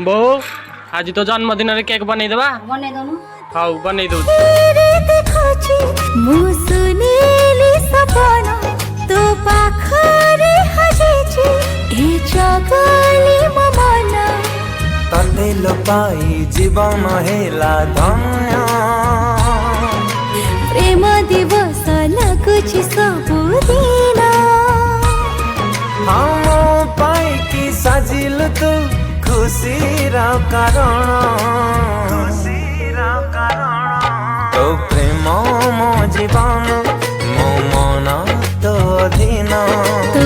बो आज तो जन्मदिन रे केक बनै देबा बने दोनु हाउ बनै दउ मु सुनेली सपना तो पाखरे हजेछि ए जगली ममना तते लोपाई जीवन हेला धन्य प्रेम दिवस लगुछि सबुदिन हम पाइकी साजिल तू खुशी रा कारण तो प्रेम मो जीवन मो मन तो अधीन तो